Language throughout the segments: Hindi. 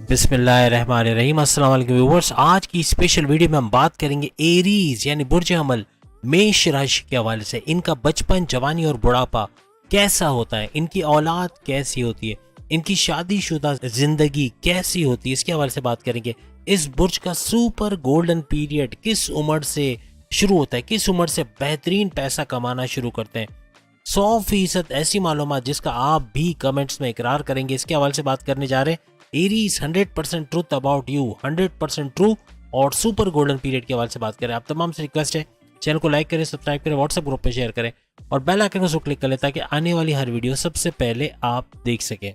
बिस्मिल्लाहिर्रहमानिर्रहीम। अस्सलाम वालेकुम व्यूअर्स। आज की स्पेशल वीडियो में हम बात करेंगे एरीज यानी बुर्ज हमल मेष राशि के हवाले से। इनका बचपन, जवानी और बुढ़ापा कैसा होता है, इनकी औलाद कैसी होती है, इनकी शादीशुदा जिंदगी कैसी होती है, इसके हवाले से बात करेंगे। इस बुर्ज का सुपर गोल्डन पीरियड किस उम्र से शुरू होता है, किस उम्र से बेहतरीन पैसा कमाना शुरू करते हैं। 100% ऐसी मालूमात जिसका आप भी कमेंट्स में इकरार करेंगे, इसके हवाले से बात करने जा रहे हैं। Aries 100% truth about you, 100% true और सुपर गोल्डन पीरियड के हवाले से बात करें। आप तमाम से रिक्वेस्ट है, चैनल को लाइक करें, सब्सक्राइब करें, व्हाट्सएप ग्रुप पे शेयर करें और बेल आइकन को क्लिक कर लें ताकि आने वाली हर वीडियो सबसे पहले आप देख सकें।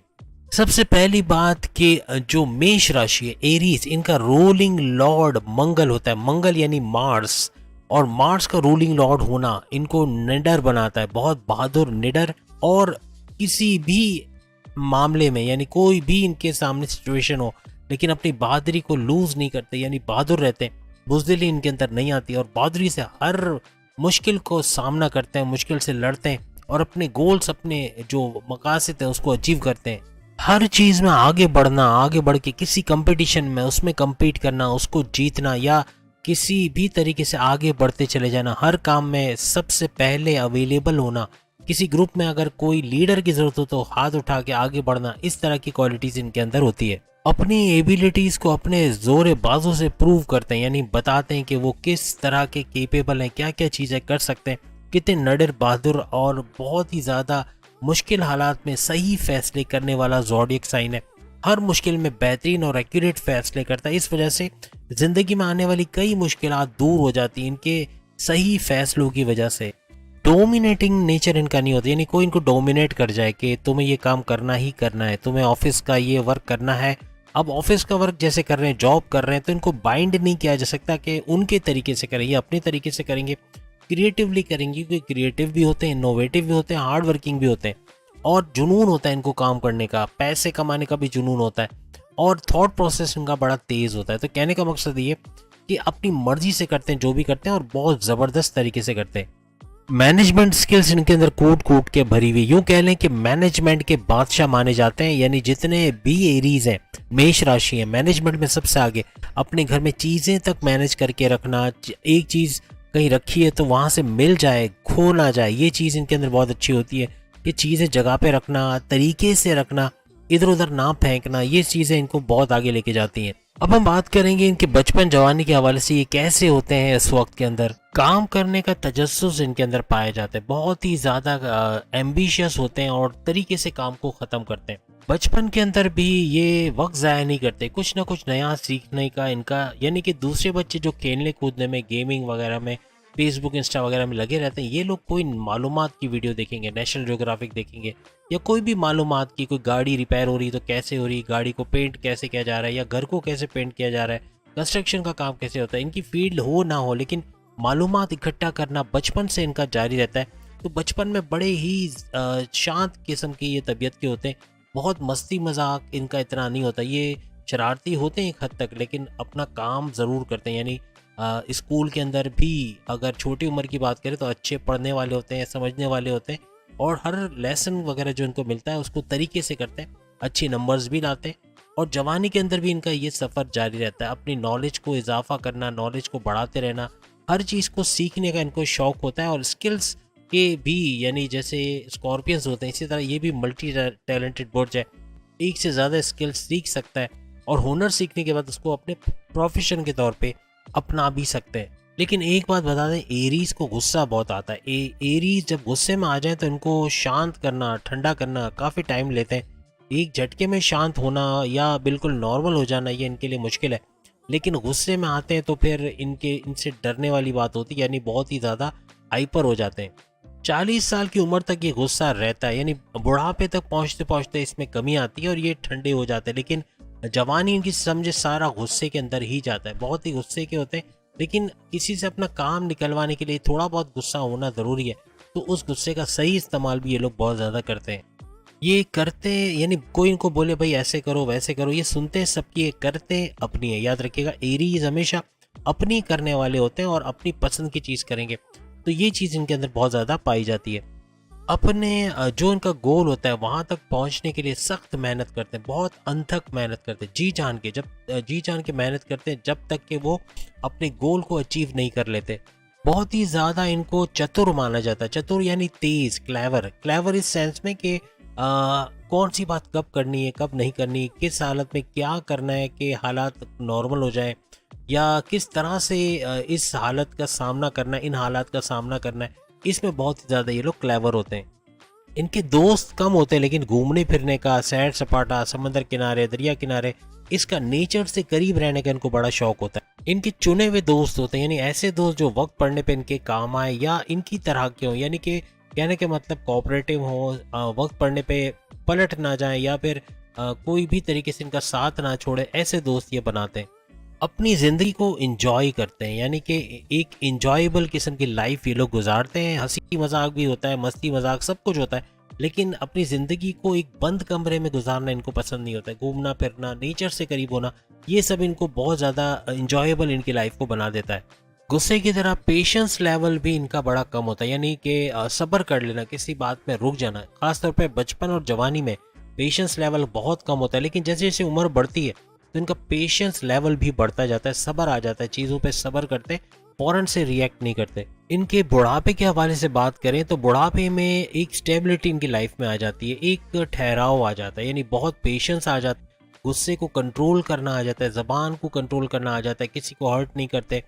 सबसे पहली बात कि जो मेष राशि है एरीज, इनका रूलिंग लॉर्ड मंगल होता है। मंगल यानी मार्स, और मार्स का रूलिंग लॉर्ड होना इनको निडर बनाता है, बहुत बहादुर, निडर, और किसी भी मामले में यानी कोई भी इनके सामने सिचुएशन हो लेकिन अपनी बहादुरी को लूज नहीं करते, यानी बहादुर रहते हैं। बुजदिली इनके अंदर नहीं आती और बहादुरी से हर मुश्किल को सामना करते हैं, मुश्किल से लड़ते हैं और अपने गोल्स, अपने जो मकासद है उसको अचीव करते हैं। हर चीज में आगे बढ़ना, आगे बढ़ के किसी कंपटीशन में उसमें compete करना, उसको जीतना या किसी भी तरीके से आगे बढ़ते चले जाना, हर काम में सबसे पहले अवेलेबल होना, किसी ग्रुप में अगर कोई लीडर की जरूरत हो तो हाथ उठा के आगे बढ़ना, इस तरह की क्वालिटीज इनके अंदर होती है। अपनी एबिलिटीज को अपने जोरे बाजू से प्रूव करते हैं, यानी बताते हैं कि वो किस तरह के केपेबल हैं, क्या क्या चीजें कर सकते हैं, कितने नडर, बहादुर और बहुत ही ज्यादा मुश्किल हालात में सही फैसले करने वाला ज़ोडिएक साइन है। हर मुश्किल में बेहतरीन और एक्यूरेट फैसले करता है। इस वजह से जिंदगी में आने वाली कई मुश्किलात दूर हो जाती हैं इनके सही फैसलों की वजह से। डोमिनेटिंग नेचर इनका नहीं होता, यानी कोई इनको डोमिनेट कर जाए कि तुम्हें ये काम करना ही करना है, तुम्हें ऑफिस का ये वर्क करना है। अब ऑफिस का वर्क जैसे कर रहे हैं, जॉब कर रहे हैं, तो इनको बाइंड नहीं किया जा सकता कि उनके तरीके से करें, ये अपने तरीके से करेंगे, क्रिएटिवली करेंगे, क्योंकि क्रिएटिव भी होते हैं, इनोवेटिव भी होते हैं, हार्ड वर्किंग भी होते हैं और जुनून होता है इनको काम करने का, पैसे कमाने का भी जुनून होता है और थॉट प्रोसेस इनका बड़ा तेज होता है। तो कहने का मकसद ये कि अपनी मर्जी से करते हैं जो भी करते हैं और बहुत ज़बरदस्त तरीके से करते हैं। मैनेजमेंट स्किल्स इनके अंदर कूट कूट के भरी हुई, यूँ कह लें कि मैनेजमेंट के बादशाह माने जाते हैं। यानी जितने भी एरीज हैं, मेष राशि है, मैनेजमेंट में सबसे आगे। अपने घर में चीज़ें तक मैनेज करके रखना, एक चीज़ कहीं रखी है तो वहाँ से मिल जाए, खो ना जाए, ये चीज़ इनके अंदर बहुत अच्छी होती है। ये चीज़ें जगह पे रखना, तरीके से रखना, इधर उधर ना फेंकना, ये चीज़ें इनको बहुत आगे लेके जाती हैं। अब हम बात करेंगे इनके बचपन, जवानी के हवाले से ये कैसे होते हैं। इस वक्त के अंदर काम करने का तजस्सुस इनके अंदर पाया जाता है, बहुत ही ज़्यादा एम्बिशियस होते हैं और तरीके से काम को ख़त्म करते हैं। बचपन के अंदर भी ये वक्त ज़ाया नहीं करते, कुछ ना कुछ नया सीखने का इनका, यानी कि दूसरे बच्चे जो खेलने कूदने में, गेमिंग वगैरह में, फेसबुक, इंस्टा वगैरह में लगे रहते हैं, ये लोग कोई मालूमात की वीडियो देखेंगे, नेशनल ज्योग्राफिक देखेंगे या कोई भी मालूमात की, कोई गाड़ी रिपेयर हो रही है तो कैसे हो रही है, गाड़ी को पेंट कैसे किया जा रहा है या घर को कैसे पेंट किया जा रहा है, कंस्ट्रक्शन का काम कैसे होता है। इनकी फील्ड हो ना हो लेकिन मालूमात इकट्ठा करना बचपन से इनका जारी रहता है। तो बचपन में बड़े ही शांत किस्म की ये तबीयत के होते हैं, बहुत मस्ती मजाक इनका इतना नहीं होता, ये शरारती होते हैं एक हद तक लेकिन अपना काम ज़रूर करते हैं। यानी स्कूल के अंदर भी अगर छोटी उम्र की बात करें तो अच्छे पढ़ने वाले होते हैं, समझने वाले होते हैं और हर लेसन वगैरह जो इनको मिलता है उसको तरीके से करते हैं, अच्छे नंबर्स भी लाते हैं। और जवानी के अंदर भी इनका ये सफ़र जारी रहता है, अपनी नॉलेज को इजाफा करना, नॉलेज को बढ़ाते रहना, हर चीज़ को सीखने का इनको शौक़ होता है। और स्किल्स के भी, यानी जैसे स्कॉर्पियंस होते हैं इसी तरह ये भी मल्टी टैलेंटेड बुर्ज है, एक से ज़्यादा स्किल्स सीख सकता है और हुनर सीखने के बाद उसको अपने प्रोफेशन के तौर पे अपना भी सकते हैं। लेकिन एक बात बता दें, एरीज को गुस्सा बहुत आता है। एरीज जब गुस्से में आ जाए तो इनको शांत करना, ठंडा करना काफ़ी टाइम लेते हैं। एक झटके में शांत होना या बिल्कुल नॉर्मल हो जाना ये इनके लिए मुश्किल है, लेकिन गुस्से में आते हैं तो फिर इनसे डरने वाली बात होती है, यानी बहुत ही ज़्यादा हाइपर हो जाते हैं। 40 साल की उम्र तक ये गुस्सा रहता है, यानी बुढ़ापे तक पहुँचते पहुँचते इसमें कमी आती है और ये ठंडे हो जाते हैं। लेकिन जवानी इनकी समझे सारा गुस्से के अंदर ही जाता है, बहुत ही गुस्से के होते हैं। लेकिन किसी से अपना काम निकलवाने के लिए थोड़ा बहुत गुस्सा होना ज़रूरी है, तो उस गुस्से का सही इस्तेमाल भी ये लोग बहुत ज़्यादा करते हैं। ये करते, यानी कोई इनको बोले भाई ऐसे करो वैसे करो, ये सुनते सबकी, ये करते अपनी है। याद रखिएगा, एरीज हमेशा अपनी करने वाले होते हैं और अपनी पसंद की चीज़ करेंगे, तो ये चीज़ इनके अंदर बहुत ज़्यादा पाई जाती है। अपने जो इनका गोल होता है वहाँ तक पहुँचने के लिए सख्त मेहनत करते हैं, बहुत अनथक मेहनत करते हैं, जी जान के, जब जी जान के मेहनत करते हैं जब तक कि वो अपने गोल को अचीव नहीं कर लेते। बहुत ही ज़्यादा इनको चतुर माना जाता है। चतुर यानी तेज़, क्लेवर। क्लेवर इस सेंस में कि कौन सी बात कब करनी है, कब नहीं करनी, किस हालत में क्या करना है कि हालात नॉर्मल हो जाए, या किस तरह से इस हालत का सामना करना है, इन हालात का सामना करना है, इसमें बहुत ही ज़्यादा ये लोग क्लेवर होते हैं। इनके दोस्त कम होते हैं, लेकिन घूमने फिरने का, सैर सपाटा, समंदर किनारे, दरिया किनारे, इसका नेचर से करीब रहने का इनको बड़ा शौक होता है। इनके चुने हुए दोस्त होते हैं, यानी ऐसे दोस्त जो वक्त पड़ने पे इनके काम आए या इनकी तरह के हों, यानी कि कहने के मतलब कोऑपरेटिव हो, वक्त पड़ने पे पलट ना जाए या फिर कोई भी तरीके से इनका साथ ना छोड़े, ऐसे दोस्त ये बनाते हैं। अपनी ज़िंदगी को इंजॉय करते हैं, यानी कि एक इंजॉयबल किस्म की लाइफ ये लोग गुजारते हैं। हंसी मजाक भी होता है, मस्ती मजाक सब कुछ होता है, लेकिन अपनी ज़िंदगी को एक बंद कमरे में गुजारना इनको पसंद नहीं होता है। घूमना फिरना, नेचर से करीब होना, ये सब इनको बहुत ज़्यादा इंजॉयबल इनकी लाइफ को बना देता है। गुस्से की तरह पेशेंस लेवल भी इनका बड़ा कम होता है, यानी कि सब्र कर लेना, किसी बात में रुक जाना। खासतौर पर बचपन और जवानी में पेशेंस लेवल बहुत कम होता है, लेकिन जैसे जैसे उम्र बढ़ती है तो इनका पेशेंस लेवल भी बढ़ता जाता है, सब्र आ जाता है, चीज़ों पे सब्र करते हैं, फौरन से रिएक्ट नहीं करते। इनके बुढ़ापे के हवाले से बात करें तो बुढ़ापे में एक स्टेबिलिटी इनकी लाइफ में आ जाती है, एक ठहराव आ जाता है, यानी बहुत पेशेंस आ जाता है, गुस्से को कंट्रोल करना आ जाता है, ज़बान को कंट्रोल करना आ जाता है, किसी को हर्ट नहीं करते।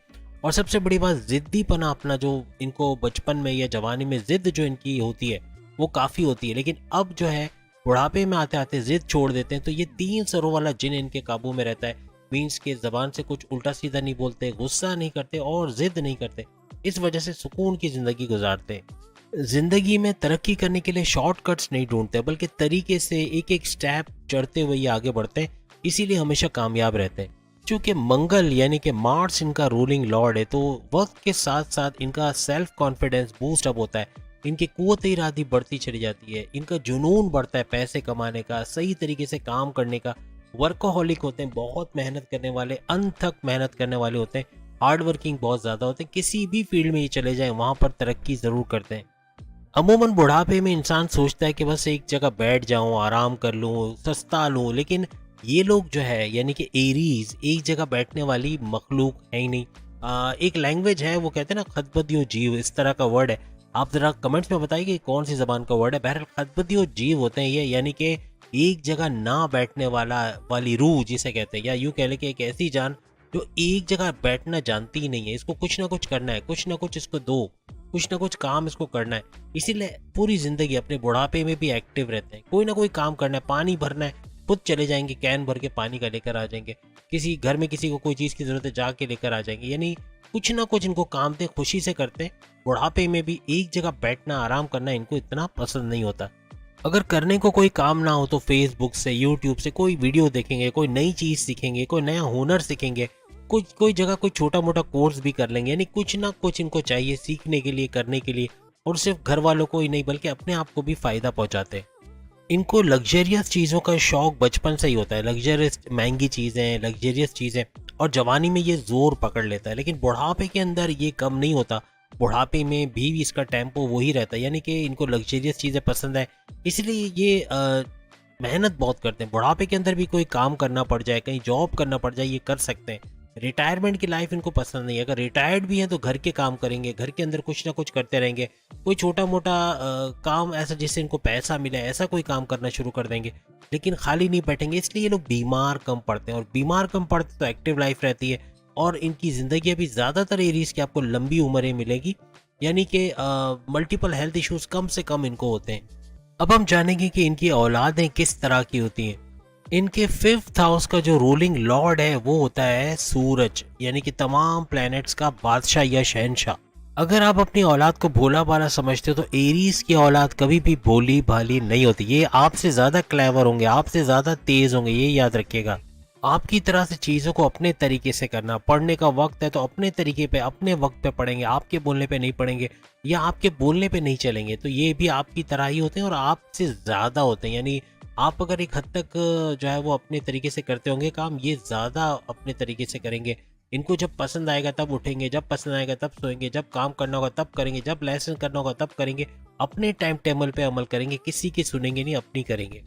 और सबसे बड़ी बात, ज़िद्दीपना अपना जो इनको बचपन में या जवानी में ज़िद जो इनकी होती है वो काफ़ी होती है, लेकिन अब जो है बुढ़ापे में आते आते जिद छोड़ देते हैं, तो ये 3 सरों वाला जिन इनके काबू में रहता है। मीन्स के ज़बान से कुछ उल्टा सीधा नहीं बोलते, गुस्सा नहीं करते और जिद नहीं करते। इस वजह से सुकून की ज़िंदगी गुजारते हैं। ज़िंदगी में तरक्की करने के लिए शॉर्टकट्स नहीं ढूंढते, बल्कि तरीके से एक एक स्टेप चढ़ते हुए ये आगे बढ़ते हैं, इसीलिए हमेशा कामयाब रहते हैं। चूँकि मंगल यानी कि मार्स इनका रूलिंग लॉर्ड है, तो वक्त के साथ साथ इनका सेल्फ कॉन्फिडेंस बूस्ट अप होता है, इनकी कुव्वत इरादी बढ़ती चली जाती है, इनका जुनून बढ़ता है पैसे कमाने का, सही तरीके से काम करने का। वर्कोहॉलिक होते हैं, बहुत मेहनत करने वाले, अनथक मेहनत करने वाले होते हैं, हार्ड वर्किंग बहुत ज़्यादा होते हैं, किसी भी फील्ड में ये चले जाएं वहाँ पर तरक्की ज़रूर करते हैं। अमूमन बुढ़ापे में इंसान सोचता है कि बस एक जगह बैठ जाऊं, आराम कर लूं, सस्ता लूं, लेकिन ये लोग जो है यानी कि एरीज एक जगह बैठने वाली मखलूक है ही नहीं। एक लैंग्वेज है, वो कहते हैं ना खतबदियो जीव, इस तरह का वर्ड है। आप जरा कमेंट्स में बताइए कि कौन सी जबान का वर्ड है। बहरहाल खतबदियो जीव होते हैं ये, यानी कि एक जगह ना बैठने वाली रूह जिसे कहते हैं, या यूँ कह ले कि एक ऐसी जान जो एक जगह बैठना जानती ही नहीं है। इसको कुछ ना कुछ करना है, कुछ ना कुछ इसको दो, कुछ ना कुछ काम इसको करना है। इसीलिए पूरी जिंदगी अपने बुढ़ापे में भी एक्टिव रहते हैं, कोई ना कोई काम करना है, पानी भरना है, खुद चले जाएंगे, कैन भर के पानी का लेकर आ जाएंगे, किसी घर में किसी को कोई चीज़ की ज़रूरत है जाके लेकर आ जाएंगे, यानी कुछ ना कुछ इनको काम थे, खुशी से करते हैं। बुढ़ापे में भी एक जगह बैठना, आराम करना इनको इतना पसंद नहीं होता। अगर करने को कोई काम ना हो तो फेसबुक से, यूट्यूब से कोई वीडियो देखेंगे, कोई नई चीज़ सीखेंगे, कोई नया हुनर सीखेंगे, कोई जगह कोई छोटा मोटा कोर्स भी कर लेंगे, यानी कुछ ना कुछ इनको चाहिए सीखने के लिए, करने के लिए, और सिर्फ घर वालों को ही नहीं बल्कि अपने आप को भी फ़ायदा पहुंचाते हैं। इनको लग्जरियस चीज़ों का शौक बचपन से ही होता है, लग्जरियस महंगी चीज़ें, लग्जरियस चीज़ें, और जवानी में ये जोर पकड़ लेता है, लेकिन बुढ़ापे के अंदर ये कम नहीं होता। बुढ़ापे में भी इसका टेम्पो वही रहता है, यानी कि इनको लग्जरियस चीज़ें पसंद है, इसलिए ये मेहनत बहुत करते हैं। बुढ़ापे के अंदर भी कोई काम करना पड़ जाए, कहीं जॉब करना पड़ जाए, ये कर सकते हैं। रिटायरमेंट की लाइफ इनको पसंद नहीं है। अगर रिटायर्ड भी हैं तो घर के काम करेंगे, घर के अंदर कुछ ना कुछ करते रहेंगे, कोई छोटा मोटा काम ऐसा जिससे इनको पैसा मिले, ऐसा कोई काम करना शुरू कर देंगे, लेकिन खाली नहीं बैठेंगे। इसलिए ये लोग बीमार कम पड़ते हैं, और बीमार कम पड़ते तो एक्टिव लाइफ रहती है, और इनकी ज़िंदगी अभी ज़्यादातर एरीज की आपको लंबी उम्रें मिलेगी, यानी कि मल्टीपल हेल्थ इश्यूज कम से कम इनको होते हैं। अब हम जानेंगे कि इनकी औलादें किस तरह की होती हैं। इनके 5th हाउस का जो रूलिंग लॉर्ड है वो होता है सूरज, यानी कि तमाम प्लैनेट्स का बादशाह या शहनशाह। अगर आप अपनी औलाद को भोला भाला समझते हो तो एरीज की औलाद कभी भी भोली भाली नहीं होती। ये आपसे ज़्यादा क्लेवर होंगे, आपसे ज़्यादा तेज़ होंगे, ये याद रखिएगा। आपकी तरह से चीज़ों को अपने तरीके से करना, पढ़ने का वक्त है तो अपने तरीके पे, अपने वक्त पे पढ़ेंगे, आपके बोलने पे नहीं पढ़ेंगे या आपके बोलने पे नहीं चलेंगे। तो ये भी आपकी तरह ही होते हैं और आपसे ज़्यादा होते हैं, यानी आप अगर एक हद तक जो है वो अपने तरीके से करते होंगे काम, ये ज़्यादा अपने तरीके से करेंगे। इनको जब पसंद आएगा तब उठेंगे, जब पसंद आएगा तब सोएंगे, जब काम करना होगा तब करेंगे, जब लेसन करना होगा तब करेंगे, अपने टाइम टेबल पे अमल करेंगे, किसी की सुनेंगे नहीं, अपनी करेंगे।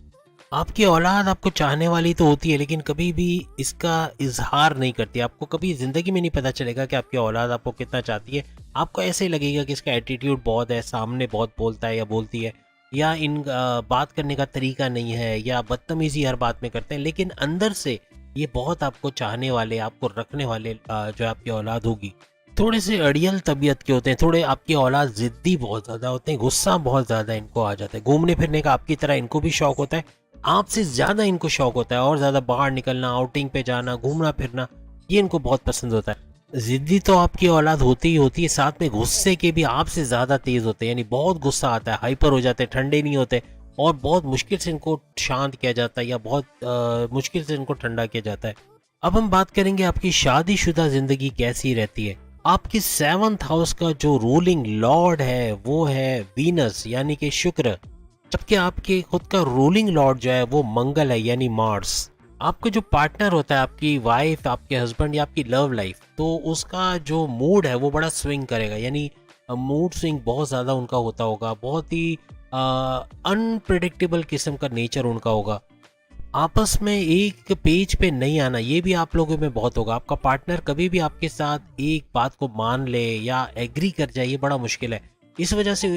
आपकी औलाद आपको चाहने वाली तो होती है, लेकिन कभी भी इसका इजहार नहीं करती। आपको कभी ज़िंदगी में नहीं पता चलेगा कि आपकी औलाद आपको कितना चाहती है। आपको ऐसे ही लगेगा कि इसका एटीट्यूड बहुत है, सामने बहुत बोलता है या बोलती है, या इन बात करने का तरीका नहीं है, या बदतमीज़ी हर बात में करते हैं, लेकिन अंदर से ये बहुत आपको चाहने वाले, आपको रखने वाले जो आपकी औलाद होगी। थोड़े से अड़ियल तबीयत के होते हैं, थोड़े आपकी औलाद ज़िद्दी बहुत ज़्यादा होते हैं, गुस्सा बहुत ज़्यादा इनको आ जाता है। घूमने फिरने का आपकी तरह इनको भी शौक होता है, आपसे ज़्यादा इनको शौक होता है, और ज़्यादा बाहर निकलना, आउटिंग पे जाना, घूमना फिरना, ये इनको बहुत पसंद होता है। ज़िद्दी तो आपकी औलाद होती ही होती है, साथ में गुस्से के भी आपसे ज़्यादा तेज़ होते हैं, यानी बहुत गुस्सा आता है, हाइपर हो जाते हैं, ठंडे नहीं होते, और बहुत मुश्किल से इनको शांत किया जाता है, या बहुत मुश्किल से इनको ठंडा किया जाता है। अब हम बात करेंगे आपकी शादीशुदा ज़िंदगी कैसी रहती है। आपकी 7th हाउस का जो रूलिंग लॉर्ड है वो है वीनस, यानी कि शुक्र, जबकि आपके खुद का रूलिंग लॉर्ड जो है वो मंगल है, यानी मार्स। आपका जो पार्टनर होता है, आपकी वाइफ, आपके हस्बैंड, या आपकी लव लाइफ, तो उसका जो मूड है वो बड़ा स्विंग करेगा, यानी मूड स्विंग बहुत ज़्यादा उनका होता होगा, बहुत ही अनप्रिडिक्टेबल किस्म का नेचर उनका होगा। आपस में एक पेज पे नहीं आना, ये भी आप लोगों में बहुत होगा। आपका पार्टनर कभी भी आपके साथ एक बात को मान ले या एग्री कर जाए, ये बड़ा मुश्किल है। इस वजह से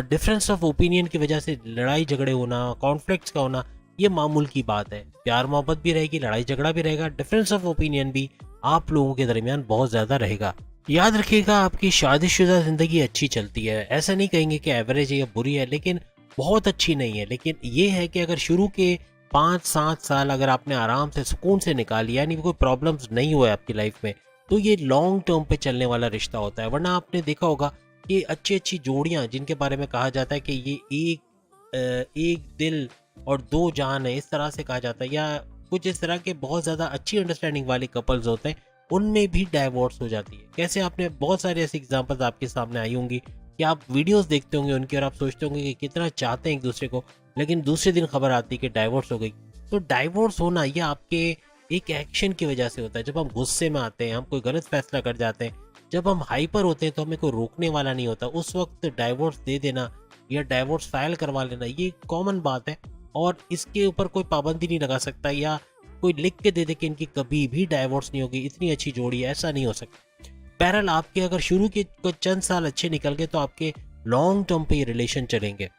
डिफरेंस ऑफ ओपिनियन की वजह से लड़ाई झगड़े होना, कॉन्फ्लिक्ट्स का होना, ये मामूल की बात है। प्यार मोहब्बत भी रहेगी, लड़ाई झगड़ा भी रहेगा, डिफरेंस ऑफ ओपिनियन भी आप लोगों के दरमियान बहुत ज़्यादा रहेगा। याद रखिएगा, आपकी शादीशुदा ज़िंदगी अच्छी चलती है, ऐसा नहीं कहेंगे कि एवरेज है या बुरी है, लेकिन बहुत अच्छी नहीं है। लेकिन ये है कि अगर शुरू के 5-7 साल अगर आपने आराम से सुकून से निकाल लिया, यानी कोई प्रॉब्लम्स नहीं हुए आपकी लाइफ में, तो ये लॉन्ग टर्म पे चलने वाला रिश्ता होता है। वरना आपने देखा होगा कि अच्छी अच्छी जोड़ियां, जिनके बारे में कहा जाता है कि ये एक दिल और दो जान है, इस तरह से कहा जाता है, या कुछ इस तरह के बहुत ज़्यादा अच्छी अंडरस्टैंडिंग वाले कपल्स होते हैं, उनमें भी डाइवोर्स हो जाती है। कैसे, आपने बहुत सारे ऐसे एग्जाम्पल्स आपके सामने आई होंगी कि आप वीडियोस देखते होंगे उनकी, और आप सोचते होंगे कि कितना चाहते हैं एक दूसरे को, लेकिन दूसरे दिन खबर आती है कि डाइवोर्स हो गई। तो डाइवोर्स होना ये आपके एक एक्शन की वजह से होता है। जब हम गुस्से में आते हैं, हम कोई गलत फैसला कर जाते हैं, जब हम हाइपर होते हैं, तो हमें कोई रोकने वाला नहीं होता, उस वक्त डाइवोर्स दे देना या डाइवोर्स फाइल करवा लेना, ये कॉमन बात है, और इसके ऊपर कोई पाबंदी नहीं लगा सकता, या कोई लिख के दे दे कि इनकी कभी भी डाइवोर्स नहीं होगी, इतनी अच्छी जोड़ी है, ऐसा नहीं हो सकता। बहरहाल, आपके अगर शुरू के कुछ चंद साल अच्छे निकल गए, तो आपके लॉन्ग टर्म पे ये रिलेशन चलेंगे।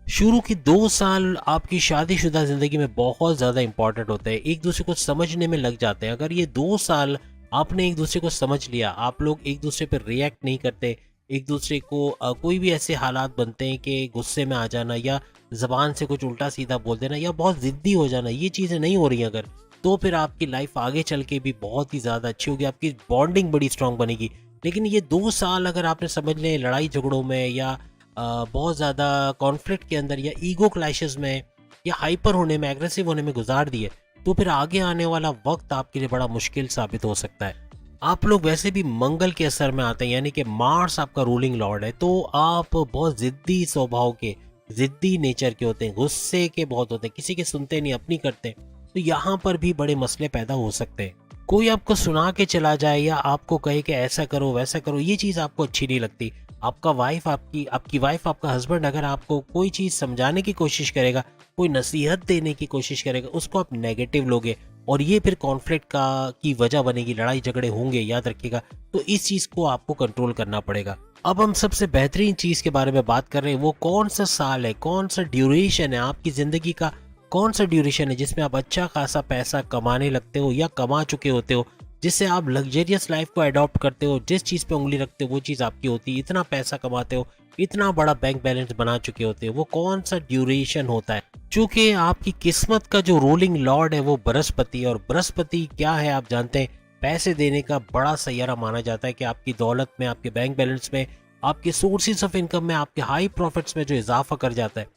शुरू के 2 साल आपकी शादीशुदा ज़िंदगी में बहुत ज़्यादा इंपॉर्टेंट होते हैं, एक दूसरे को समझने में लग जाते हैं। अगर ये 2 साल आपने एक दूसरे को समझ लिया, आप लोग एक दूसरे पर रिएक्ट नहीं करते, एक दूसरे को कोई भी ऐसे हालात बनते हैं कि गुस्से में आ जाना, या ज़बान से कुछ उल्टा सीधा बोल देना, या बहुत ज़िद्दी हो जाना, ये चीज़ें नहीं हो रही अगर, तो फिर आपकी लाइफ आगे चल के भी बहुत ही ज़्यादा अच्छी होगी, आपकी बॉन्डिंग बड़ी स्ट्रांग बनेगी। लेकिन ये 2 साल अगर आपने समझ लें लड़ाई झगड़ों में, या बहुत ज़्यादा कॉन्फ्लिक्ट के अंदर, या ईगो क्लैशेस में, या हाइपर होने में, एग्रेसिव होने में गुजार दिए, तो फिर आगे आने वाला वक्त आपके लिए बड़ा मुश्किल साबित हो सकता है। आप लोग वैसे भी मंगल के असर में आते हैं, यानी कि मार्स आपका रूलिंग लॉर्ड है, तो आप बहुत ज़िद्दी स्वभाव के, ज़िद्दी नेचर के होते हैं, गुस्से के बहुत होते हैं, किसी के सुनते नहीं, अपनी करते हैं, तो यहाँ पर भी बड़े मसले पैदा हो सकते हैं। कोई आपको सुना के चला जाए, या आपको कहे कि ऐसा करो वैसा करो, ये चीज़ आपको अच्छी नहीं लगती। आपका वाइफ, आपकी वाइफ, आपका हस्बैंड अगर आपको कोई चीज़ समझाने की कोशिश करेगा, कोई नसीहत देने की कोशिश करेगा, उसको आप नेगेटिव लोगे, और ये फिर कॉन्फ्लिक्ट की वजह बनेगी, लड़ाई झगड़े होंगे, याद रखिएगा। तो इस चीज़ को आपको कंट्रोल करना पड़ेगा। अब हम सबसे बेहतरीन चीज़ के बारे में बात कर रहे हैं, वो कौन सा साल है, कौन सा ड्यूरेशन है आपकी ज़िंदगी का, कौन सा ड्यूरेशन है जिसमें आप अच्छा खासा पैसा कमाने लगते हो, या कमा चुके होते हो, जिससे आप लग्जरियस लाइफ को अडॉप्ट करते हो, जिस चीज़ पे उंगली रखते हो वो चीज़ आपकी होती है, इतना पैसा कमाते हो, इतना बड़ा बैंक बैलेंस बना चुके होते हो, वो कौन सा ड्यूरेशन होता है। चूंकि आपकी किस्मत का जो रूलिंग लॉर्ड है वो बृहस्पति है, और बृहस्पति क्या है आप जानते हैं, पैसे देने का बड़ा सैयारा माना जाता है, कि आपकी दौलत में, आपके बैंक बैलेंस में, आपके सोर्सेज ऑफ इनकम में, आपके हाई प्रॉफिट्स में जो इजाफा कर जाता है,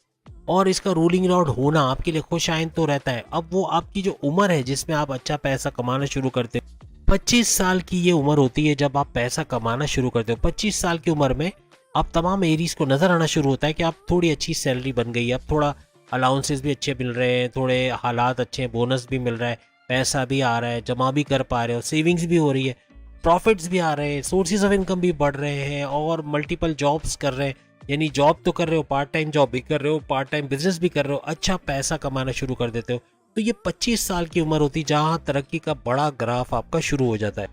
और इसका रूलिंग लॉर्ड होना आपके लिए खुशाइन तो रहता है। अब वो आपकी जो उम्र है जिसमें आप अच्छा पैसा कमाना शुरू करते हो, 25 साल की ये उम्र होती है जब आप पैसा कमाना शुरू करते हो। 25 साल की उम्र में आप तमाम एरीज को नजर आना शुरू होता है कि आप थोड़ी अच्छी सैलरी बन गई है, अब थोड़ा अलाउंसेस भी अच्छे मिल रहे हैं, थोड़े हालात अच्छे हैं, बोनस भी मिल रहा है, पैसा भी आ रहा है, जमा भी कर पा रहे हो, सेविंग्स भी हो रही है। प्रॉफिट्स भी आ रहे हैं, सोर्सेज ऑफ इनकम भी बढ़ रहे हैं और मल्टीपल जॉब्स कर रहे हैं, यानी जॉब तो कर रहे हो, पार्ट टाइम जॉब भी कर रहे हो, पार्ट टाइम बिजनेस भी कर रहे हो, अच्छा पैसा कमाना शुरू कर देते हो। तो ये 25 साल की उम्र होती है जहाँ तरक्की का बड़ा ग्राफ आपका शुरू हो जाता है।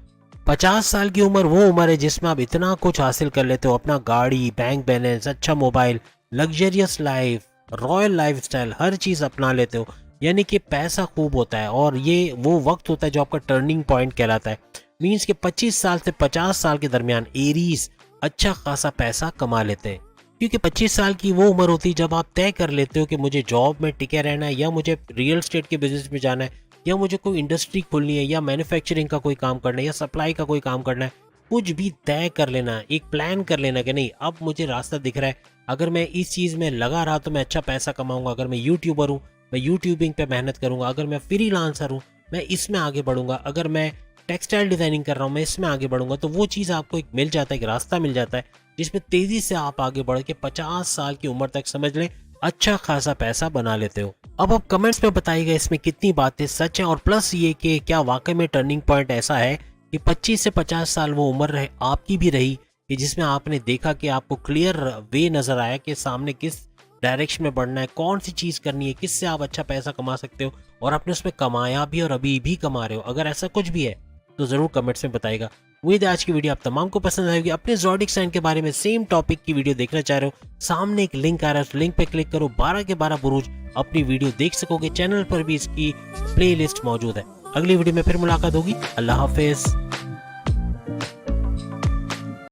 50 साल की उम्र वो उम्र है जिसमें आप इतना कुछ हासिल कर लेते हो, अपना गाड़ी, बैंक बैलेंस, अच्छा mobile, luxurious life, royal lifestyle, हर चीज़ अपना लेते हो, यानी कि पैसा खूब होता है। और ये वो वक्त होता है जो आपका टर्निंग पॉइंट कहलाता है। मीन्स कि 25 साल से 50 साल के दरमियान एरीज अच्छा खासा पैसा कमा लेते हैं, क्योंकि 25 साल की वो उम्र होती है जब आप तय कर लेते हो कि मुझे जॉब में टिके रहना है, या मुझे रियल एस्टेट के बिजनेस में जाना है, या मुझे कोई इंडस्ट्री खोलनी है, या मैन्युफैक्चरिंग का कोई काम करना है, या सप्लाई का कोई काम करना है। कुछ भी तय कर लेना, एक प्लान कर लेना कि नहीं अब मुझे रास्ता दिख रहा है, अगर मैं इस चीज़ में लगा रहा तो मैं अच्छा पैसा कमाऊंगा। अगर मैं यूट्यूबर हूँ, मैं यूट्यूबिंग पे मेहनत करूंगा। अगर मैं फ्रीलांसर हूँ, मैं इसमें आगे बढ़ूंगा। अगर मैं टेक्सटाइल डिजाइनिंग कर रहा हूँ, मैं इसमें आगे बढ़ूंगा। तो वो चीज़ आपको एक मिल जाता है, एक रास्ता मिल जाता है जिसमें तेजी से आप आगे बढ़ के 50 साल की उम्र तक समझ लें अच्छा खासा पैसा बना लेते हो। अब आप कमेंट्स में बताइएगा इसमें कितनी बातें सच हैं, और प्लस ये कि क्या वाकई में टर्निंग पॉइंट ऐसा है कि 25 से 50 साल वो उम्र रहे आपकी भी रही कि जिसमें आपने देखा कि आपको क्लियर वे नजर आया कि सामने किस डायरेक्शन में बढ़ना है, कौन सी चीज़ करनी है, किससे आप अच्छा पैसा कमा सकते हो, और आपने उसमें कमाया भी और अभी भी कमा रहे हो। अगर ऐसा कुछ भी है तो ज़रूर कमेंट्स में बताइएगा। उम्मीद है आज की वीडियो आप तमाम को पसंद आएगी। अपने ज़ोडिक साइन के बारे में सेम टॉपिक की वीडियो देखना चाह रहे हो, सामने एक लिंक आ रहा है, उस लिंक पे क्लिक करो, 12 के 12 बुरूज अपनी वीडियो देख सकोगे। चैनल पर भी इसकी प्लेलिस्ट मौजूद है। अगली वीडियो में फिर मुलाकात होगी। अल्लाह हाफिज।